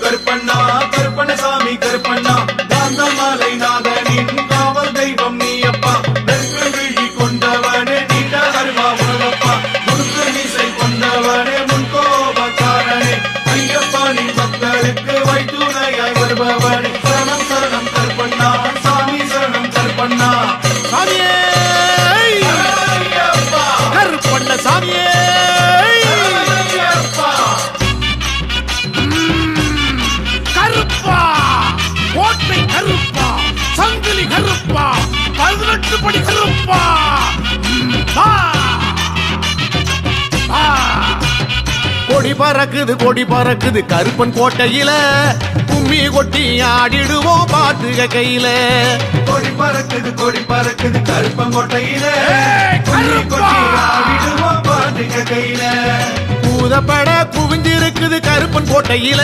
கருப்பண்ணா கருப்பண்ணசாமி கருப்பண்ணா காந்தமாலை நாதனின் காவல் தெய்வம் நீயப்பா நெருப்பு விழி கொண்டவனே நீண்ட அருவா உலகப்பா முழுக்க மீசை கொண்டவனே முன்கோபக்காரனே ஐயப்பா நீ பக்தருக்கு வைத்துணையாய் வருபவனே சரணம் சரணம் கருப்பண்ணா சாமி சரணம் கருப்பண்ணா சாமியே கருப்பண்ண சாமியே கருப்பா கோட்டை கருப்பா சங்கிலி கருப்பா 18 படி கருப்பா கொடி பறக்குது கருப்பன் கோட்டையில கும்மி கொட்டி ஆடிடுவோம் பாட்டுக கையில கொடி பறக்குது கருப்பன் கோட்டையில கும்மி கொட்டி ஆடிடுவோம் பாட்டுக கையில பூதப்பட குவிஞ்சிருக்குது கருப்பன் கோட்டையில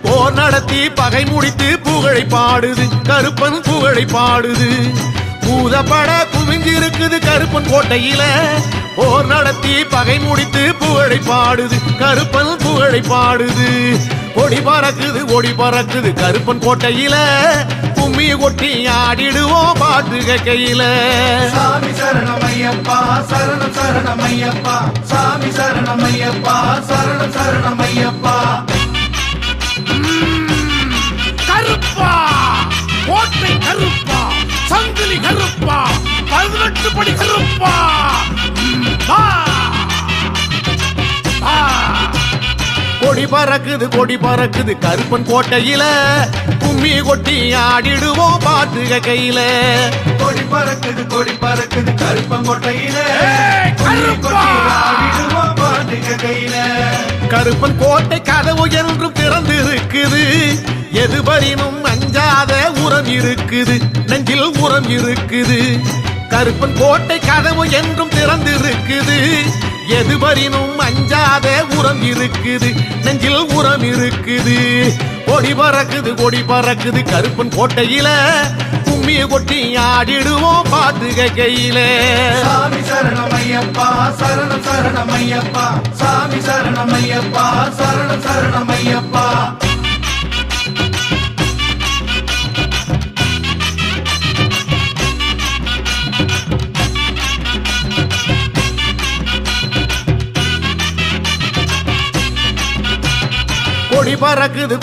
போர் நடத்தி பகை முடித்து புகழை பாடுது கருப்பன் புகழை பாடுது பூதப்பட குவிஞ்சிருக்குது கருப்பன் கோட்டையில போர் நடத்தி பகை முடித்து புகழை பாடுது கருப்பன் புகழை பாடுது கொடி பறக்குது கருப்பன் கோட்டையில கும்மி கொட்டி ஆடிடுவோம் பாட்டுக கையில சாமி சரணமையப்பா சரணம் சரணமையப்பா சாமி சரணமையப்பா சரணம் சரணமையப்பா கருப்பா கோட்டை கருப்பா சங்கிலி கருப்பா 18 படி கருப்பா கொடி பறக்குது கருப்பன் கோட்டையில கும்மி கொட்டி ஆடிடுவோம் பாட்டுக கையில கொடி பறக்குது கருப்பன் கோட்டையில ஆடிடுவோம் பாட்டுக கையில கருப்பன் கோட்டை கதவு என்றும் திறந்து இருக்குது எதுவரினும் அஞ்சாத உரம் இருக்குது நெஞ்சில் உரம் இருக்குது கருப்பன் கோட்டை கதவு என்றும் திறந்திருக்குது எதுவரினும் அஞ்சாத உரம் இருக்குது நெஞ்சில் உரம் இருக்குது கொடி பறக்குது கருப்பன் கோட்டையில கும்மி கொட்டி ஆடிடுவோம் பாட்டுக கையில சாமி சரணமையப்பா சரணம் சரணமையப்பா சாமி சரணமையப்பா சரணம் சரணமையப்பா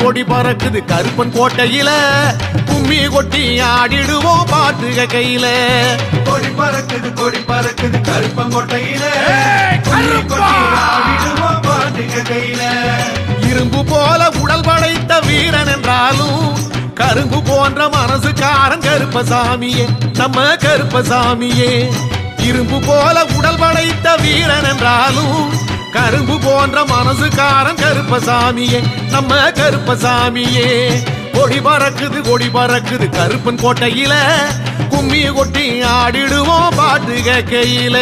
கொடி பறக்குது கருப்பன் கோட்டையில கும்மி கொட்டி ஆடிடுவோம் பாட்டுக கையில கொடி பறக்குது கருப்பன் கோட்டையில ஆடிடுவோம் பாட்டுக கையில இரும்பு போல உடல் படைத்த வீரன் என்றாலும் கரும்பு போன்ற மனசுக்காரன் கருப்பசாமியே நம்ம கருப்பசாமியே இரும்பு போல உடல் படைத்த வீரன் என்றாலும் கரும்பு போன்ற மனசுக்காரன் கருப்பசாமியே நம்ம கருப்பசாமியே கொடி பறக்குது கருப்பன் கோட்டையில கும்மி கொட்டி ஆடிடுவோம் பாட்டுக கையில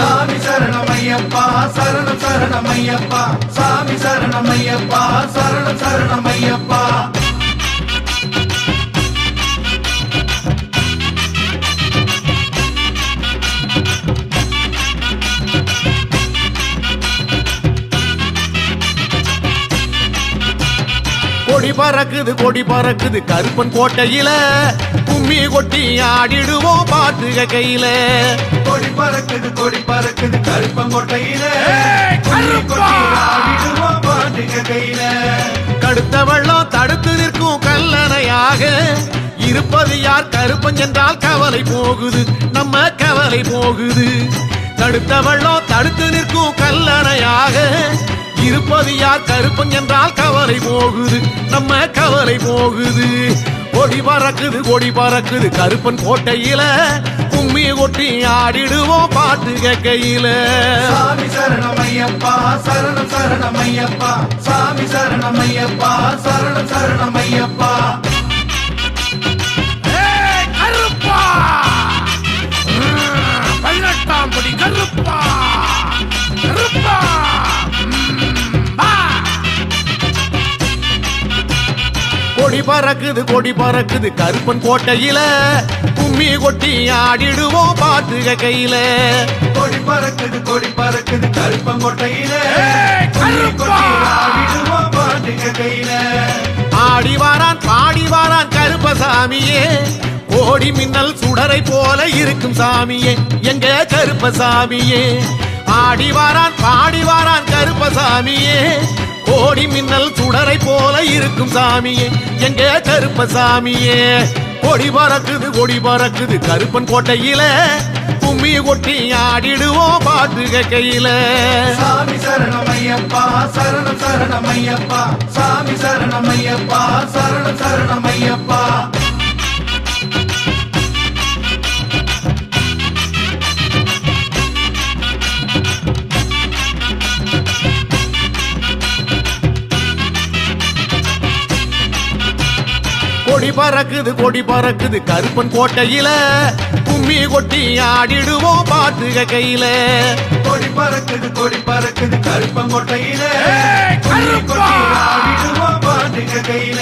சாமி சரணமையப்பா சரணம் சரணமையப்பா சாமி சரணமையப்பா சரணம் சரணமையப்பா கொடி பறக்குது கருப்பன் கோட்டையில கும்மி கொட்டி ஆடிடுவோம் பாட்டுக கையில கொடி பறக்குது கருப்பன் கோட்டையில ஆடிடுவோம் பாட்டுக கையில கடுத்த வெள்ளம் தடுத்து நிற்கும் கல்லணையாக இருப்பது யார் கருப்பன் என்றால் கவலை போகுது நம்ம கவலை போகுது தடுத்த வெள்ளம் தடுத்து நிற்கும் கல்லணையாக இருப்பது யார் கருப்பன் என்றால் கவலை போகுது நம்ம கவலை போகுது கொடி பறக்குது கருப்பன் கோட்டையில கும்மி கொட்டி ஆடிடுவோம் பாட்டுக கையில சாமி சரணமையப்பா சரணம் சரணமையப்பா சாமி சரணமையப்பா சரணம் சரணமையப்பா கருப்பா 18 படி கருப்பா கருப்பா கொடி பறக்குது கருப்பன் கோட்டையில கும்மி கொட்டி ஆடிடுவோம் பாட்டு கையில கொடி பறக்குது கருப்பங்கோட்டையில ஆடிடுவோம் பாட்டுக கையில ஆடி வாரான் பாடி வாரான் கருப்பசாமியே கோடி மின்னல் சுடரை போல இருக்கும் சாமியே எங்க கருப்பசாமியே ஆடி வாரான் பாடி வாரான் கருப்பசாமியே கோடி மின்னல் சுடரை போல இருக்கும் சாமியே எங்க கருப்பசாமியே கொடி பறக்குது கருப்பன் கோட்டையில கும்மி கொட்டி ஆடிடுவோம் பாட்டு கையில சாமி சரணமையப்பா சரணம் சரணமையப்பா சாமி சரணமையப்பா சரணம் சரணமையப்பா கொடி பறக்குது கருப்பன் கோட்டையில கும்மி கொட்டி ஆடிடுவோம் பாட்டு கையில கொடி பறக்குது கருப்பங்கோட்டையில ஆடிடுவோம் பாட்டுக கையில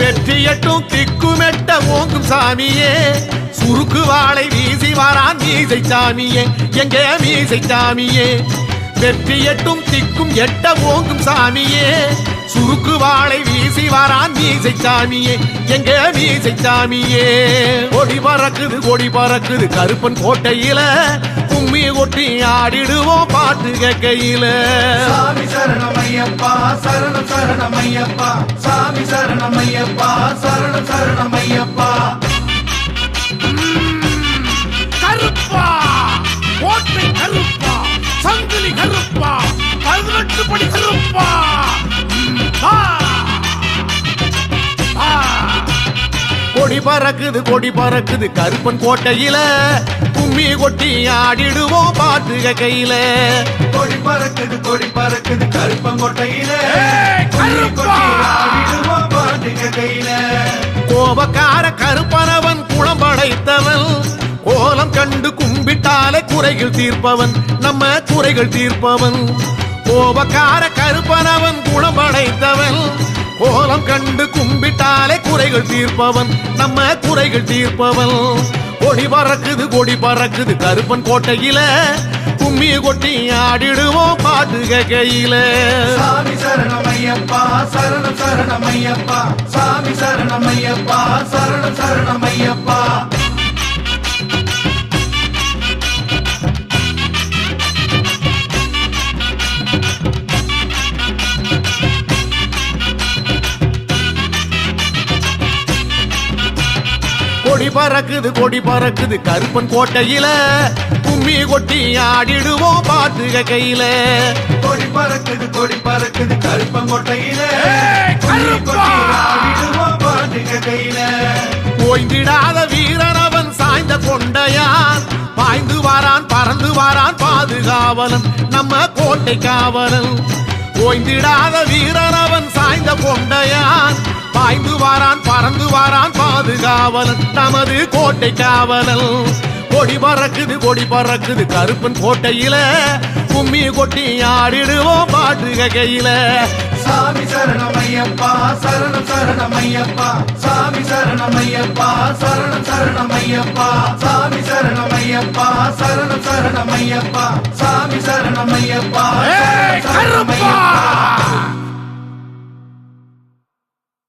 வெற்றி எட்டும் திக்குமெட்ட ஓங்கும் சாமியே சுருக்கு வாளை வீசி வாரான் மீசை சாமியே எங்க மீசை சாமியே வெற்றி எட்டும் திக்கும் எட்ட ஓங்கும் சாமியே சுருக்கு வாளை வீசி வாரான் மீசை சாமியே எங்க மீசை சாமியே கொடி பறக்குது கருப்பன் கோட்டையில கும்மி கொட்டி ஆடிடுவோம் பாட்டு கையில சாமி சரணமையப்பா சரணம் சரணமையப்பா சாமி சரணமையப்பா சரணம் சரணமையப்பா கருப்பா கோட்டை கருப்பா சங்கிலி கருப்பா 18 படி கருப்பா கொடி பறக்குது கருப்பன் கோட்டையில கும்மி கொட்டி ஆடிடுவோம் பாட்டு கையில கொடி பறக்குது கருப்பங்கோட்டையில ஆடிடுவோம் பாட்டுக கையில கோபக்கார கருப்பனவன் குளம் படைத்தவன் கோலம் கண்டு கும்பிட்டாலே குறைகள் தீர்ப்பவன் நம்ம குறைகள் தீர்ப்பவன் கோபக்கார கருப்பனவன் குளம் படைத்தவன் கோலம் கண்டு கும்பிட்டாலே குறைகள் தீர்ப்பவன் நம்ம குறைகள் தீர்ப்பவன் கொடி பறக்குது கருப்பன் கோட்டையில கும்மி கொட்டி ஆடிடுவோம் பாட்டு கையில சாமி சரணமையப்பா சரணம் சரணமையப்பா சாமி சரணமையப்பா சரணம் சரணமையப்பா கொடி பறக்குது கருப்பன் கோட்டையில கும்மி கொட்டி ஆடிடுவோம் பாட்டு கையில கொடி பறக்குது கருப்பங்கோட்டையில ஆடிடுவோம் பாட்டுக கையில ஓய்ந்திடாத வீரனவன் சாய்ந்த கொண்டையான் பாய்ந்து வாரான் பறந்து வாரான் பாதுகாவலன் நம்ம கோட்டை காவலன் ஓய்ந்திடாத வீரனவன் சாய்ந்த கொண்டையான் பாய்ந்து வாரான் பறந்து வாரான் பாதுகாவலன் நமது கோட்டை காவலன் கொடி பறக்குது கருப்பன் கோட்டையில கும்மி கொட்டி ஆடிடுவோம் பாட்டு கையில சாமி சரணமையப்பா சரணம் சரணமையப்பா சாமி சரணமையப்பா சரணம் சரணமையப்பா சாமி சரணமையப்பா சரணம் சரணமையப்பா சாமி சரணமையப்பா